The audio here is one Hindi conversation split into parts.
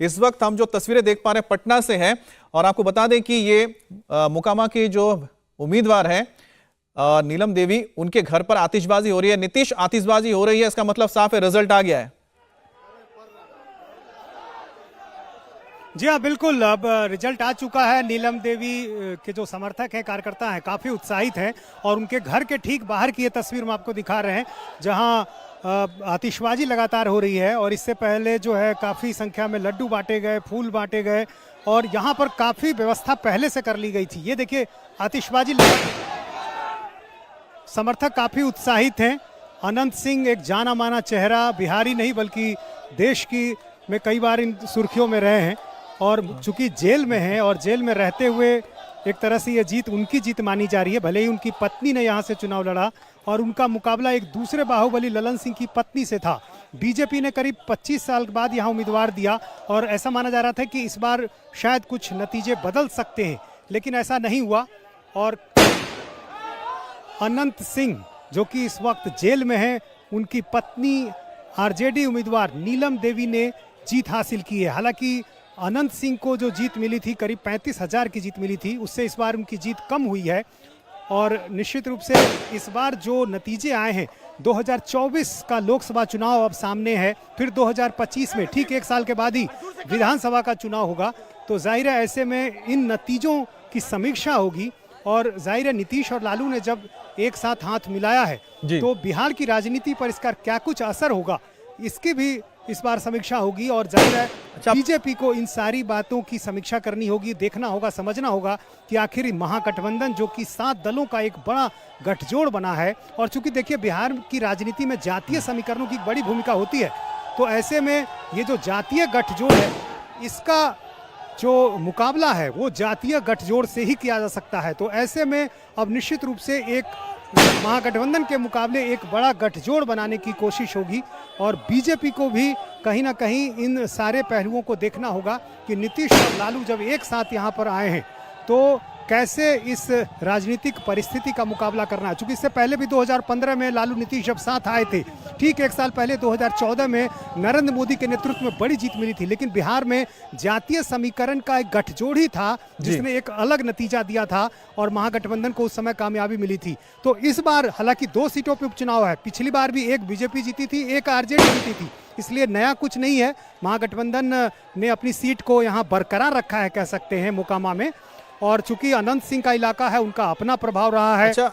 इस वक्त हम जो तस्वीरें देख पा रहे हैं पटना से हैं और आपको बता दें कि ये मोकामा की जो उम्मीदवार है नीलम देवी, उनके घर पर आतिशबाजी हो रही है। नीतीश, आतिशबाजी हो रही है, इसका मतलब साफ है रिजल्ट आ गया है। जी हाँ, बिल्कुल, अब रिजल्ट आ चुका है। नीलम देवी के जो समर्थक हैं, कार्यकर्ता हैं, काफ़ी उत्साहित हैं और उनके घर के ठीक बाहर की ये तस्वीर हम आपको दिखा रहे हैं, जहां आतिशबाजी लगातार हो रही है। और इससे पहले जो है काफ़ी संख्या में लड्डू बांटे गए, फूल बांटे गए और यहाँ पर काफ़ी व्यवस्था पहले से कर ली गई थी। ये देखिए, आतिशबाजी समर्थक काफ़ी उत्साहित हैं। अनंत सिंह एक जाना माना चेहरा, बिहारी नहीं बल्कि देश की में कई बार इन सुर्खियों में रहे हैं और चूंकि जेल में हैं और जेल में रहते हुए एक तरह से ये जीत उनकी जीत मानी जा रही है। भले ही उनकी पत्नी ने यहाँ से चुनाव लड़ा और उनका मुकाबला एक दूसरे बाहुबली ललन सिंह की पत्नी से था। बीजेपी ने करीब 25 साल बाद यहाँ उम्मीदवार दिया और ऐसा माना जा रहा था कि इस बार शायद कुछ नतीजे बदल सकते हैं, लेकिन ऐसा नहीं हुआ। और अनंत सिंह जो कि इस वक्त जेल में है, उनकी पत्नी आरजेडी उम्मीदवार नीलम देवी ने जीत हासिल की है। हालांकि अनंत सिंह को जो जीत मिली थी, करीब 35,000 की जीत मिली थी, उससे इस बार उनकी जीत कम हुई है। और निश्चित रूप से इस बार जो नतीजे आए हैं, 2024 का लोकसभा चुनाव अब सामने है, फिर 2025 में ठीक एक साल के बाद ही विधानसभा का चुनाव होगा। तो जाहिर है ऐसे में इन नतीजों की समीक्षा होगी और जाहिर है नीतीश और लालू ने जब एक साथ हाथ मिलाया है तो बिहार की राजनीति पर इसका क्या कुछ असर होगा, इसकी भी इस बार समीक्षा होगी। और जाहिर है बीजेपी को इन सारी बातों की समीक्षा करनी होगी, देखना होगा, समझना होगा कि आखिर महागठबंधन जो कि 7 दलों का एक बड़ा गठजोड़ बना है, और चूंकि देखिए बिहार की राजनीति में जातीय समीकरणों की बड़ी भूमिका होती है, तो ऐसे में ये जो जातीय गठजोड़ है, इसका जो मुकाबला है वो जातीय गठजोड़ से ही किया जा सकता है। तो ऐसे में अब निश्चित रूप से एक महागठबंधन के मुकाबले एक बड़ा गठजोड़ बनाने की कोशिश होगी और बीजेपी को भी कहीं ना कहीं इन सारे पहलुओं को देखना होगा कि नीतीश और लालू जब एक साथ यहाँ पर आए हैं तो कैसे इस राजनीतिक परिस्थिति का मुकाबला करना है। चूंकि इससे पहले भी 2015 में लालू नीतीश जब साथ आए थे, ठीक एक साल पहले 2014 में नरेंद्र मोदी के नेतृत्व में बड़ी जीत मिली थी, लेकिन बिहार में जातीय समीकरण का एक गठजोड़ ही था जिसने एक अलग नतीजा दिया था और महागठबंधन को उस समय कामयाबी मिली थी। तो इस बार हालांकि 2 सीटों पर उपचुनाव है, पिछली बार भी एक बीजेपी जीती थी, एक आरजेडी जीती थी, इसलिए नया कुछ नहीं है। महागठबंधन ने अपनी सीट को यहाँ बरकरार रखा है, कह सकते हैं, मोकामा में। और चूंकि अनंत सिंह का इलाका है, उनका अपना प्रभाव रहा है। अच्छा,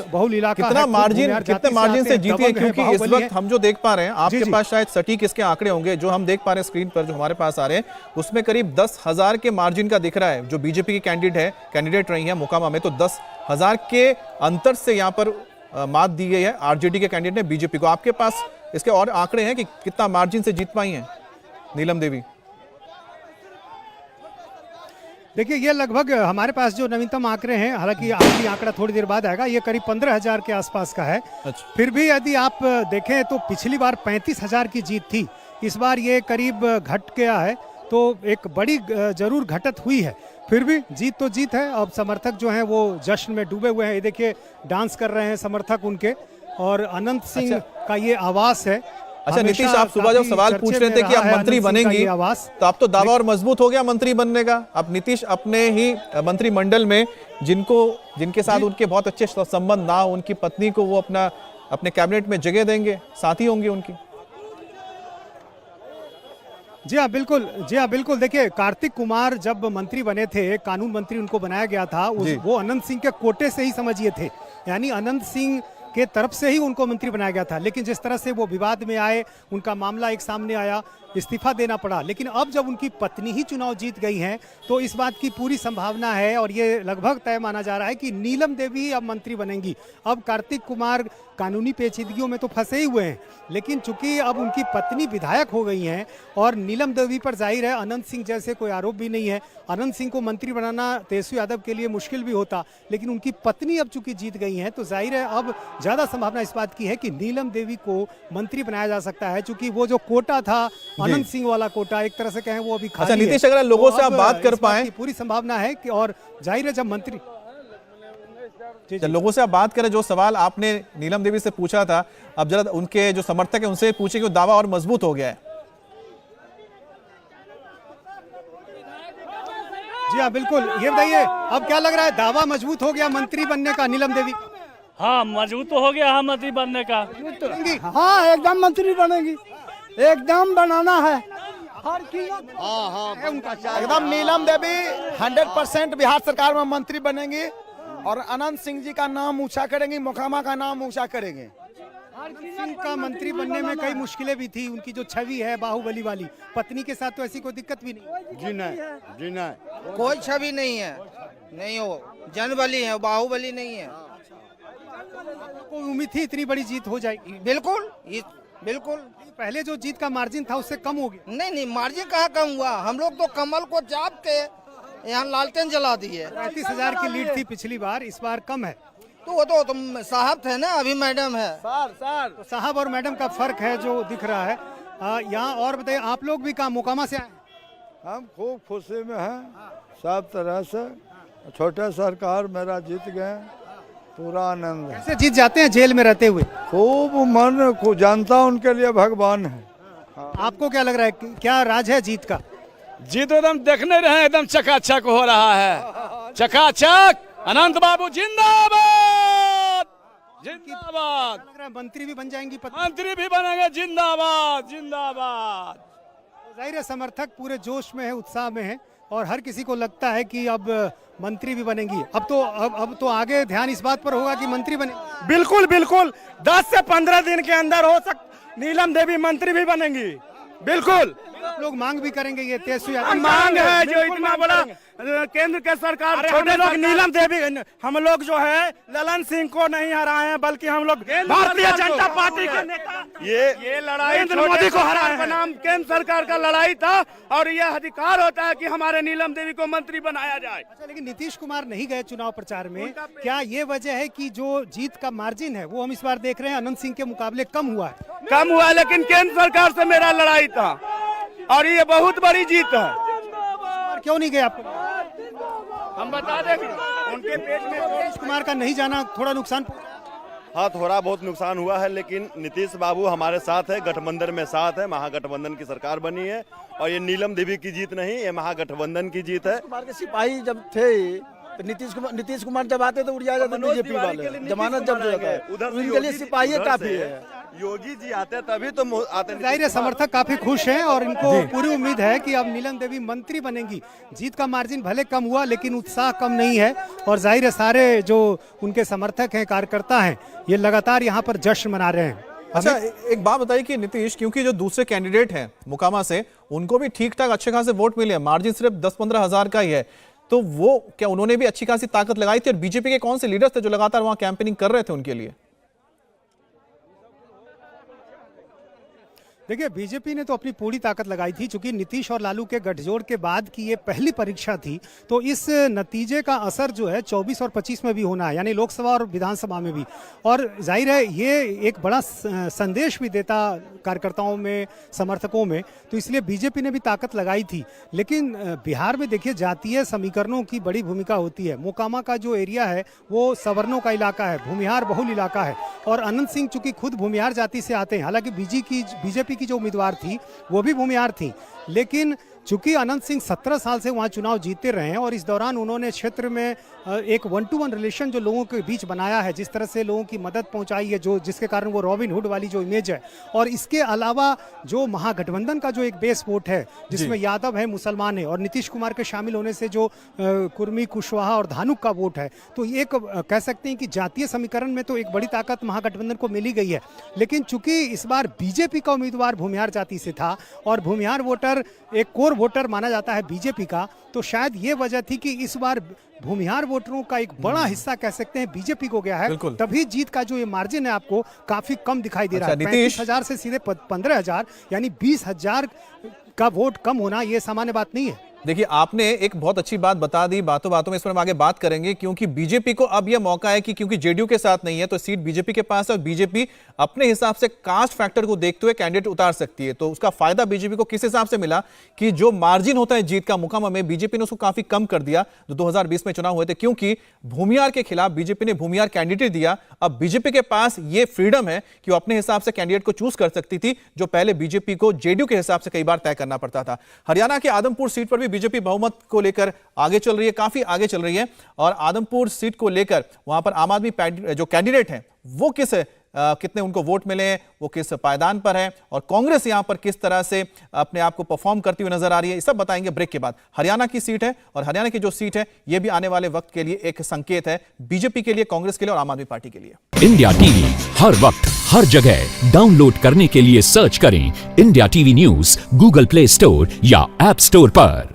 बहुल इलाका कितना मार्जिन, कितने मार्जिन से जीती है? क्योंकि इस वक्त हम जो देख पा रहे हैं, आपके पास शायद सटीक इसके आंकड़े होंगे, जो हम देख पा रहे हैं स्क्रीन पर, जो हमारे पास आ रहे हैं, उसमें करीब 10,000 के मार्जिन का दिख रहा है। जो बीजेपी की कैंडिडेट रही है मोकामा में, तो 10,000 के अंतर से यहाँ पर मात दी गई है आरजेडी के कैंडिडेट ने बीजेपी को। आपके पास इसके और आंकड़े हैं कि कितना मार्जिन से जीत पाई है नीलम देवी? देखिए, ये लगभग हमारे पास जो नवीनतम आंकड़े हैं, हालांकि आखिरी आंकड़ा थोड़ी देर बाद आएगा, ये करीब 15,000 के आसपास का है। अच्छा। फिर भी यदि आप देखें तो पिछली बार 35,000 की जीत थी, इस बार ये करीब घट गया है, तो एक बड़ी जरूर घटत हुई है। फिर भी जीत तो जीत है। अब समर्थक जो हैं वो जश्न में डूबे हुए हैं, ये देखिए डांस कर रहे हैं समर्थक उनके, और अनंत सिंह का ये आवास है। अच्छा नीतीश, आप सुबह जब सवाल पूछ रहे थे कि आप मंत्री बनेंगी, तो अब तो दावा और मजबूत हो गया मंत्री बनने का। अब नीतीश अपने ही मंत्रिमंडल में जिनके साथ उनके बहुत अच्छे संबंध ना हो, उनकी पत्नी को वो अपने कैबिनेट में जगह देंगे, साथी होंगे उनकी। जी हाँ बिल्कुल। देखिए, कार्तिक कुमार जब मंत्री बने थे, कानून मंत्री उनको बनाया गया था, वो अनंत सिंह के कोटे से ही समझिए थे, यानी अनंत सिंह के तरफ से ही उनको मंत्री बनाया गया था। लेकिन जिस तरह से वो विवाद में आए, उनका मामला एक सामने आया, इस्तीफा देना पड़ा। लेकिन अब जब उनकी पत्नी ही चुनाव जीत गई हैं, तो इस बात की पूरी संभावना है और ये लगभग तय माना जा रहा है कि नीलम देवी अब मंत्री बनेंगी। अब कार्तिक कुमार कानूनी पेचीदगियों में तो फंसे ही हुए हैं, लेकिन चूंकि अब उनकी पत्नी विधायक हो गई हैं और नीलम देवी पर जाहिर है अनंत सिंह जैसे कोई आरोप भी नहीं है। अनंत सिंह को मंत्री बनाना तेजस्वी यादव के लिए मुश्किल भी होता, लेकिन उनकी पत्नी अब चूंकि जीत गई हैं, तो जाहिर है अब ज्यादा संभावना इस बात की है कि नीलम देवी को मंत्री बनाया जा सकता है। चूंकि वो जो कोटा था अनंत सिंह वाला कोटा, एक तरह से कहें वो अभी खाली है। नीतीश, अगर लोगों से आप बात कर पाए, पूरी संभावना है कि, और जाहिर है जब मंत्री लोगों से आप बात करें, जो सवाल आपने नीलम देवी से पूछा था, अब जरा उनके जो समर्थक है उनसे पूछे कि दावा और मजबूत हो गया है। जी हाँ बिल्कुल। ये बताइए अब क्या लग रहा है, दावा मजबूत हो गया मंत्री बनने का नीलम देवी? हाँ मजबूत तो हो गया, हाँ मंत्री बनने का। हाँ एकदम मंत्री बनेगी, एकदम बनाना है हर कीमत। एकदम नीलम देवी 100% बिहार सरकार में मंत्री बनेंगी और अनंत सिंह जी का नाम ऊंचा करेंगी, मोकामा का नाम ऊंचा करेंगे। सिंह का मंत्री बनने में कई मुश्किलें भी थी, उनकी जो छवि है बाहुबली वाली, पत्नी के साथ तो ऐसी कोई दिक्कत भी नहीं। जी नहीं कोई छवि नहीं है, नहीं हो जनबली है, बाहुबली नहीं है। कोई उम्मीद थी इतनी बड़ी जीत हो जाएगी? बिल्कुल बिल्कुल। पहले जो जीत का मार्जिन था उससे कम हो गया। नहीं मार्जिन कहाँ कम हुआ, हम लोग तो कमल को चाप के यहाँ लालटेन जला दिए। 35,000 की लीड थी पिछली बार, इस बार कम है। तो वो तो तुम साहब थे ना, अभी मैडम है। सर तो साहब और मैडम का फर्क है जो दिख रहा है यहाँ। और बताइए आप लोग भी कहाँ मोकामा से आए? हम खूब खुशी में हैं सब तरह से, छोटे सरकार मेरा जीत गए, पूरा आनंद है। कैसे जीत जाते हैं जेल में रहते हुए? खूब मन को जानता, उनके लिए भगवान है। आपको क्या लग रहा है, क्या राज है जीत का? जीत एकदम देखने रहे, एकदम चकाचक हो रहा है, चकाचक। अनंत बाबू जिंदाबाद जिंदाबाद। लग रहा है मंत्री भी बन जाएंगी, मंत्री भी बनेंगे, जिंदाबाद जिंदाबाद। जाहिर है समर्थक पूरे जोश में है, उत्साह में है और हर किसी को लगता है कि अब मंत्री भी बनेंगी। अब तो आगे ध्यान इस बात पर होगा कि मंत्री बने। बिल्कुल बिल्कुल 10 से 15 दिन के अंदर नीलम देवी मंत्री भी बनेंगी। बिल्कुल लोग मांग भी करेंगे, ये तेजस्वी यादव मांग है जो इतना बड़ा केंद्र के सरकार, छोटे लोग नीलम देवी, हम लोग जो है ललन सिंह को नहीं हराए हैं, बल्कि हम लोग भारतीय जनता पार्टी के नेता ये लड़ाई नरेंद्र मोदी को हराए हैं। नाम केंद्र सरकार का लड़ाई था और यह अधिकार होता है कि हमारे नीलम देवी को मंत्री बनाया जाए। अच्छा, लेकिन नीतीश कुमार नहीं गए चुनाव प्रचार में, क्या ये वजह है कि जो जीत का मार्जिन है वो हम इस बार देख रहे हैं अनंत सिंह के मुकाबले कम हुआ है? कम हुआ, लेकिन केंद्र सरकार से मेरा लड़ाई था और ये बहुत बड़ी जीत है। क्यों नहीं गए आप? हम बता देंगे उनके पेज में नीतीश कुमार का नहीं जाना थोड़ा नुकसान। हाँ थोड़ा बहुत नुकसान हुआ है, लेकिन नीतीश बाबू हमारे साथ है, गठबंधन में साथ है, महागठबंधन की सरकार बनी है और ये नीलम देवी की जीत नहीं, ये महागठबंधन की जीत है। कुमार के सिपाही जब थे तो नीतीश कुमार जब आते तो उड़ जाते बीजेपी वाले, जमानत जब जाता है उनके लिए सिपाही काफी है। योगी जी आते तभी तो आते। जाहिर है समर्थक काफी खुश हैं और इनको पूरी उम्मीद है कि अब नीलम देवी मंत्री बनेंगी। जीत का मार्जिन भले कम हुआ लेकिन उत्साह कम नहीं है और जाहिर है सारे जो उनके समर्थक हैं, कार्यकर्ता हैं, ये लगातार यहाँ पर जश्न मना रहे हैं। अच्छा एक बात बताइए कि नीतीश, क्योंकि जो दूसरे कैंडिडेट हैं मोकामा से, उनको भी ठीक ठाक अच्छे खासे वोट मिले हैं, मार्जिन सिर्फ 10-15 हजार का ही है, तो वो क्या उन्होंने भी अच्छी खासी ताकत लगाई थी? और बीजेपी के कौन से लीडर्स थे जो लगातार वहां कैंपेनिंग कर रहे थे उनके लिए? देखिए बीजेपी ने तो अपनी पूरी ताकत लगाई थी, चूंकि नीतीश और लालू के गठजोड़ के बाद की ये पहली परीक्षा थी, तो इस नतीजे का असर जो है 24 और 25 में भी होना है, यानी लोकसभा और विधानसभा में भी। और जाहिर है ये एक बड़ा संदेश भी देता कार्यकर्ताओं में, समर्थकों में, तो इसलिए बीजेपी ने भी ताकत लगाई थी। लेकिन बिहार में देखिए जातीय समीकरणों की बड़ी भूमिका होती है। मोकामा का जो एरिया है वो सवर्णों का इलाका है, भूमिहार बहुल इलाका है और अनंत सिंह चूंकि खुद भूमिहार जाति से आते हैं, हालांकि बीजेपी की जो उम्मीदवार थी वो भी भूमिहार थी, लेकिन चूंकि अनंत सिंह 17 साल से वहां चुनाव जीतते रहे हैं और इस दौरान उन्होंने क्षेत्र में एक 1-to-1 रिलेशन जो लोगों के बीच बनाया है, जिस तरह से लोगों की मदद पहुंचाई है, जो जिसके कारण वो रॉबिन हुड वाली जो इमेज है, और इसके अलावा जो महागठबंधन का जो एक बेस वोट है जिसमें यादव है, मुसलमान है और नीतीश कुमार के शामिल होने से जो कुर्मी, कुशवाहा और धानुक का वोट है, तो एक कह सकते हैं कि जातीय समीकरण में तो एक बड़ी ताकत महागठबंधन को मिली गई है। लेकिन चूंकि इस बार बीजेपी का उम्मीदवार भूमिहार जाति से था और भूमिहार वोटर एक कोर वोटर माना जाता है बीजेपी का, तो शायद ये वजह थी कि इस बार भूमिहार वोटरों का एक बड़ा हिस्सा कह सकते हैं बीजेपी को गया है, तभी जीत का जो ये मार्जिन है आपको काफी कम दिखाई दे रहा है। 35,000 से सीधे 15,000 यानी 20,000 का वोट कम होना ये सामान्य बात नहीं है। देखिए आपने एक बहुत अच्छी बात बता दी, बातों बातों में इस पर हम आगे बात करेंगे, क्योंकि बीजेपी को अब यह मौका है कि क्योंकि जेडीयू के साथ नहीं है तो सीट बीजेपी के पास है और बीजेपी अपने हिसाब से कास्ट फैक्टर को देखते हुए कैंडिडेट उतार सकती है। तो उसका फायदा बीजेपी को किस हिसाब से मिला कि जो मार्जिन होता है जीत का मोकामा में, बीजेपी ने उसको काफी कम कर दिया जो 2020 में चुनाव हुए थे, क्योंकि भूमिहार के खिलाफ बीजेपी ने भूमिहार कैंडिडेट दिया। अब बीजेपी के पास यह फ्रीडम है कि वो अपने हिसाब से कैंडिडेट को चूज कर सकती थी, जो पहले बीजेपी को जेडीयू के हिसाब से कई बार तय करना पड़ता था। हरियाणा के आदमपुर सीट पर भी बीजेपी बहुमत को लेकर आगे चल रही है, काफी आगे चल रही है। और आदमपुर सीट को लेकर वहां पर आम आदमी जो कैंडिडेट हैं वो कितने उनको वोट मिले हैं, वो किस पायदान पर है, और कांग्रेस यहां पर किस तरह से अपने आप को परफॉर्म करती हुई नजर आ रही है, ये सब बताएंगे ब्रेक के बाद। हरियाणा की सीट है, और हरियाणा की जो सीट है ये भी आने वाले वक्त के लिए एक संकेत है, बीजेपी के लिए, कांग्रेस के लिए और आम आदमी पार्टी के लिए। इंडिया टीवी हर वक्त हर जगह डाउनलोड करने के लिए सर्च करें India TV news Google play store या ऐप स्टोर पर।